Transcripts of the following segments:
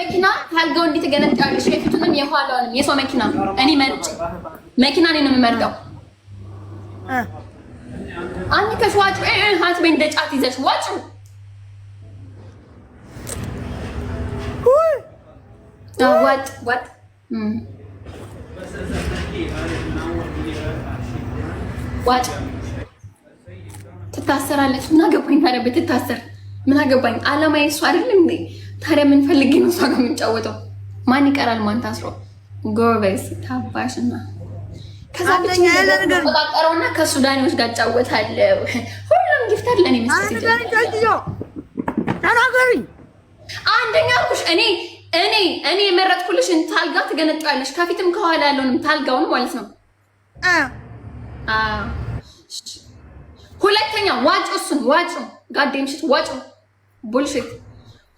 መኪና ካልጋው እንድትገነጣለሽ የፊቱንም የኋላውንም የሰው መኪና እኔ መርጬ መኪና ነው የምመርጠው። አንቺ ከሽዋጭ ሀት በእንደ ጫት ይዘሽ ዋጭ ዋጥ ዋጭ ትታሰራለች። ምን አገባኝ ታዲያ ብትታሰር ምን አገባኝ? አላማዬ እሱ አይደለም እንዴ? ታዲያ ምን ፈልጌ ነው እሷ ጋር የምንጫወተው? ማን ይቀራል? ማን ታስሮ? ጎበዝ ታባሽና ከዛ ብቻ ተቆጣጠረውና ከሱዳኒዎች ጋር እጫወታለሁ። ሁሉም ጊፍተር ለኔ መስጠት ተናገሪ። አንደኛ አልኩሽ እኔ የመረጥኩልሽን ታልጋ ትገነጫለሽ። ከፊትም ከኋላ ያለውንም ታልጋውን ማለት ነው። ሁለተኛ ዋጭ እሱን ዋጭ ጋዴም ሽት ዋጭ ቡልሽት።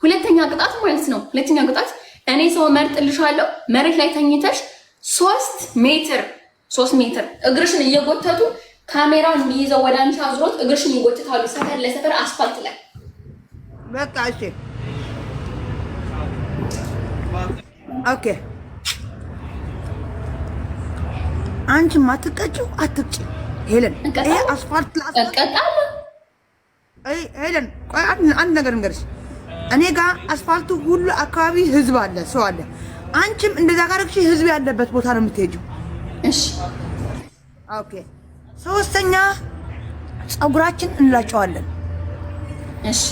ሁለተኛ ቅጣት ማለት ነው። ሁለተኛ ቅጣት እኔ ሰው መርጥልሻለሁ። መሬት ላይ ተኝተሽ 3 ሜትር እግርሽን እየጎተቱ ካሜራውን የሚይዘው ወደ አንቺ አዝሮት እግርሽን ይጎትታሉ። ሰፈር ለሰፈር አስፋልት ላይ በቃ እሺ ኦኬ። አንቺ ማትቀጭው አትቅጭ ሄለን። ይሄ አስፋልት አስቀጣለ። ሄለን ቆይ አንድ ነገር እንገርሽ። እኔ ጋር አስፋልቱ ሁሉ አካባቢ ህዝብ አለ፣ ሰው አለ። አንቺም እንደዛ ጋርክሽ ህዝብ ያለበት ቦታ ነው የምትሄጂው። እሺ ኦኬ። ሶስተኛ ፀጉራችን እንላጨዋለን። እሺ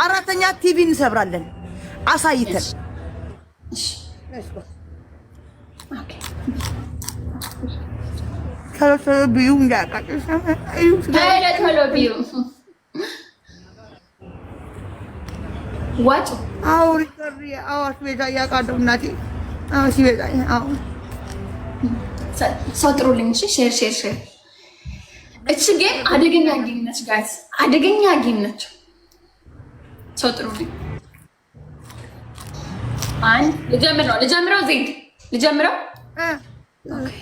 አራተኛ ቲቪ እንሰብራለን አሳይተን። እሺ ኦኬ። ቶሎ ቢዩ እንዳያቃጥል ቶሎ ቢዩ ዋጭ አውሪ ቀሪ አዋሽ ቤዛ ያቃደው እናቴ አዋሽ ቤዛ አው ሰው ጥሩልኝ። እሺ ሼር እቺ ጌም አደገኛ ጌም ነች ጋይስ፣ አደገኛ ጌም ነች። ሰው ጥሩልኝ። አንድ ልጀምረው ዜድ ልጀምረው። ኦኬ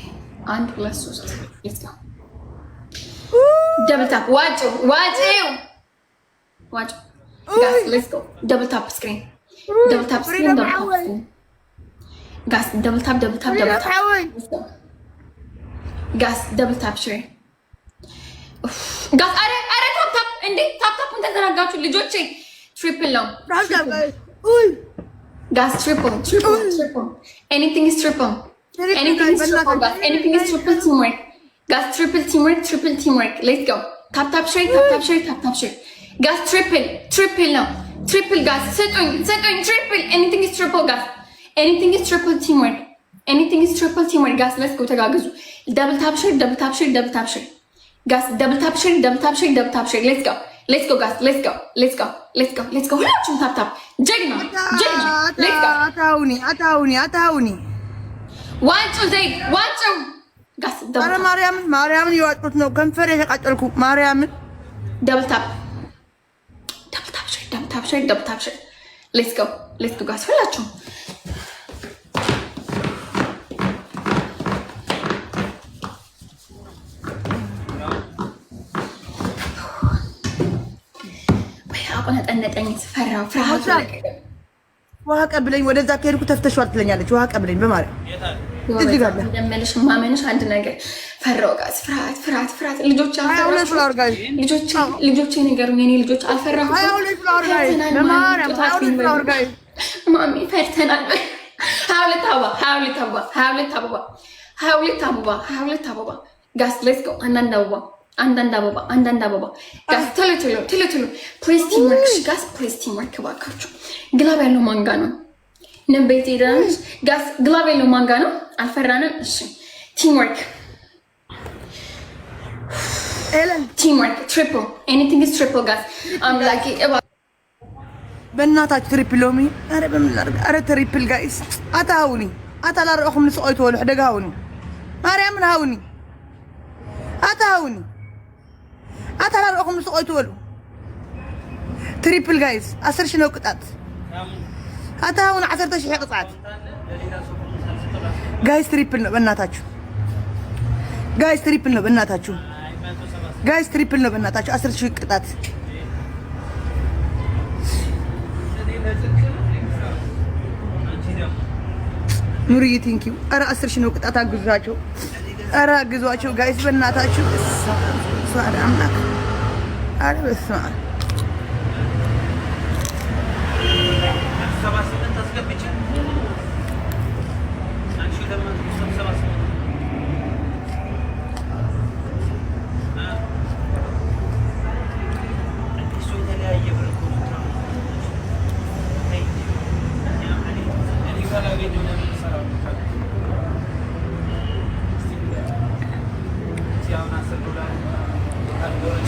1 2 3 ሌትስ ጎ ደብል ታፕ ዋጭው ጋስ ሌትስ ጎ ደብል ታፕ ስክሪን ጋስ ደብል ታፕ ጋስ ደብል ታፕ ሼር ጋስ አረ ታፕ እንዴ ታፕን ተዘናጋችሁ ልጆቼ። ትሪፕል ነው ጋስ ትሪፕል anything is triple guys. Anything is triple teamwork guys. Triple teamwork let's go. Tap share guys. Triple now triple guys. Setting triple. Anything is triple guys. Anything is triple teamwork guys. Let's go ተጋግዙ። double tap share guys. double tap share let's go guys. let's go ሁላችሁም ታፕ ጀግና let's go። አታውኒ ዋንጩ ዘይድ ዋንጩ ጋስ ኧረ ማርያምን ይዋጡት ነው ከንፈር የተቃጠልኩ ማርያምን። ደብል ታፕ ሌትስ ጎ ጋስ ሁላችሁም ጠነጠኝ ፈራው ፍርሃት ውሃ ቀብለኝ። ወደዛ ከሄድኩ ተፍተሽዋል ትለኛለች። ውሃ ቀብለኝ በማርያም እዚህ ጋር እንደምልሽ ማመንሽ አንድ ነገር ፈራው ጋስ ፍርሃት ልጆች ነገሩኝ። የኔ ልጆች አልፈራሁም። ማሚ ፈርተናል። 22 አበባ ጋስ ሌትስ ጎ። አንዳንድ አበባ ጋስ ቶሎ ፕሌስ ቲምወርክ ጋስ ፕሌስ ቲምወርክ እባካችሁ። ግላብ ያለው ማንጋ ነው ነቤት ሄዳለች ጋስ ግላብ ያለው ማንጋ ነው። አልፈራንም። እሺ ቲምወርክ ትሪፕል ኤኒቲንግ ኢዝ ትሪፕል ጋስ አምላኬ በእናታችሁ ትሪፕል ሎሚ። ኧረ በምን ላድርግ? ኧረ ትሪፕል ጋይስ አታውኒ አታላረኩም ንስቆይ ተወሉ ደጋውኒ ማርያምን ሃውኒ አታውኒ አታላረኩም ንስቆይ ተወሉ ትሪፕል ጋይስ 10 ሺህ ነው ቅጣት። አታውን 10 ሺህ ቅጣት ጋይስ። ትሪፕል ነው በእናታችሁ ጋይስ። ትሪፕል ነው በእናታችሁ ጋይስ። ትሪፕል ነው በእናታችሁ 10 ሺህ ቅጣት። ኑርዬ ቴንኪው። ኧረ 10 ሺህ ነው ቅጣት። አግዟቸው፣ ኧረ አግዟቸው ጋይስ በእናታችሁ። ሷዳ አምላክ ኧረ በስመ አብ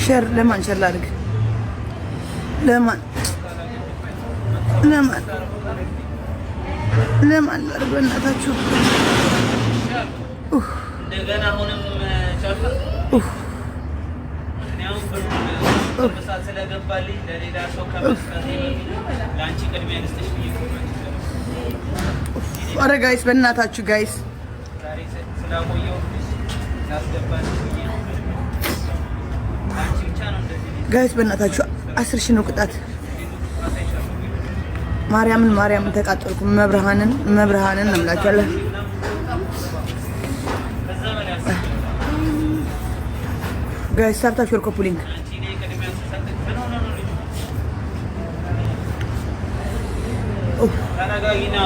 ሸር ለማን ሸር ላድርግ? ለማን ላድርግ? በእናታችሁ እንደገና አሁንም ስለገባልኝ ለሌላ ሰው ከመስጠት ለአንቺ ቅድሚያ ልስጥሽ ብዬ ኧረ ጋይስ በእናታችሁ ጋይስ ስላቆየው ላስገባልሽ ብዬ ለአንቺ ብቻ ነው እንደዚህ ጋይስ በእናታችሁ 10 ሺህ ነው ቅጣት። ማርያምን ተቃጠልኩ። መብርሃንን ነው የምላችኋለሁ። ጋይስ ሰርታችሁ ኮፕሊንግ ተረጋጊና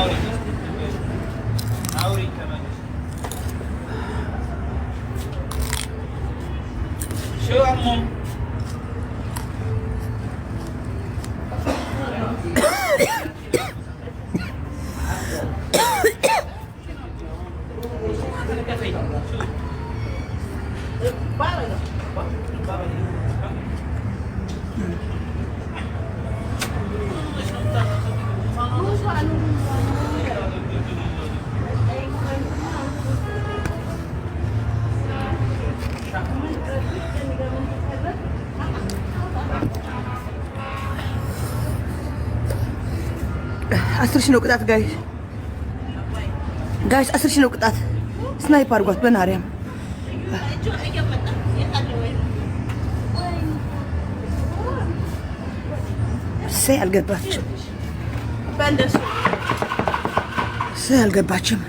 አውሪ شو عمو አስር ሺህ ነው ቅጣት ጋይስ 10 ሺህ ነው ቅጣት። ስናይፕ አድርጓት በናሪያም ሰይ አልገባችም።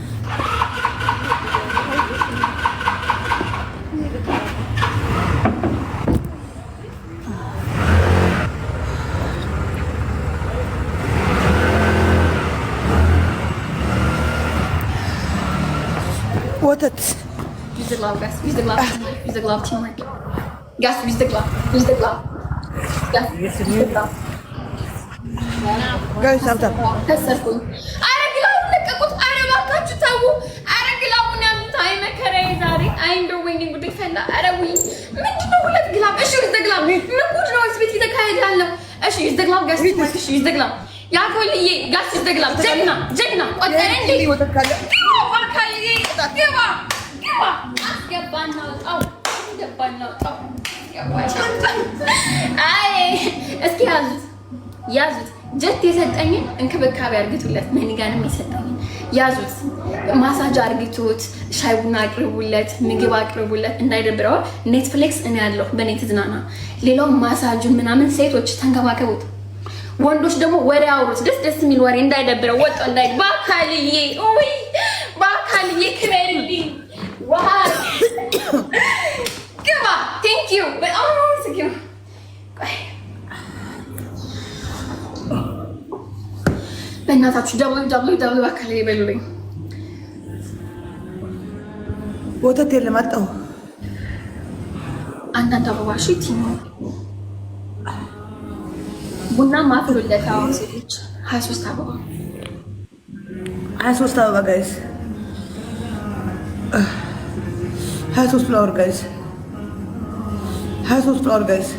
ወተት Use the glove, guys. Use the glove. Use the glove, teamwork. Guys, use the glove. Use the glove. Guys, use the glove. ጋይስ አብታም ከሰርኩኝ። አረ ግላቡን ለቀቁት። አረ እባካችሁ ተው። አረ ግላቡን ያምታ። አይ መከራዬ ዛሬ። አይ እንደው ወይኔ ጉዴ ፈላ። አረ ወይ ምንድነው ሁለት ግላብ? እሺ ዩዝ ዘ ግላብ። ምን ጉድ ነው እዚህ ቤት እየተካሄደ ያለው? እሺ ዩዝ ዘ ግላብ ጋይስ። እሺ ዩዝ ዘ ግላብ። ያኮልዬ ጋይስ ዩዝ ዘ ግላብ። ጀግና ቆጠረ እንዴ? ወተት ካለ አካልዬ ግባ አስገባና ወጣው። አይ እስኪ ያዙት ጀት የሰጠኝን እንክብካቤ አርግቱለት። መኒጋንም የሰጠኝን ያዙት። ማሳጅ አርግቱት። ሻይ ቡና አቅርቡለት። ምግብ አቅርቡለት። እንዳይደብረው ኔትፍሊክስ እኔ ያለሁ በኔ ትዝናና። ሌላው ማሳጁን ምናምን ሴቶች ተንከባከቡት። ወንዶች ደግሞ ወሬ አውሩት። ደስ የሚል ወሬ እንዳይደብረው ወጣ እንዳይ ባካልዬ ኦይ ባካልዬ ክበርልኝ ዋው ግባ ቴንክ ዩ በጣም ስኪው በእናታችሁ www ባካልዬ በሉልኝ። ወተት የለም አጣሁ። አንዳንድ አበባ እሺ ቲሞ ቡና ማፍሩለት። አሁን ሴቶች 23 አበባ 23 አበባ ጋይስ 23 ፍላወር ጋይስ 23 ፍላወር ጋይስ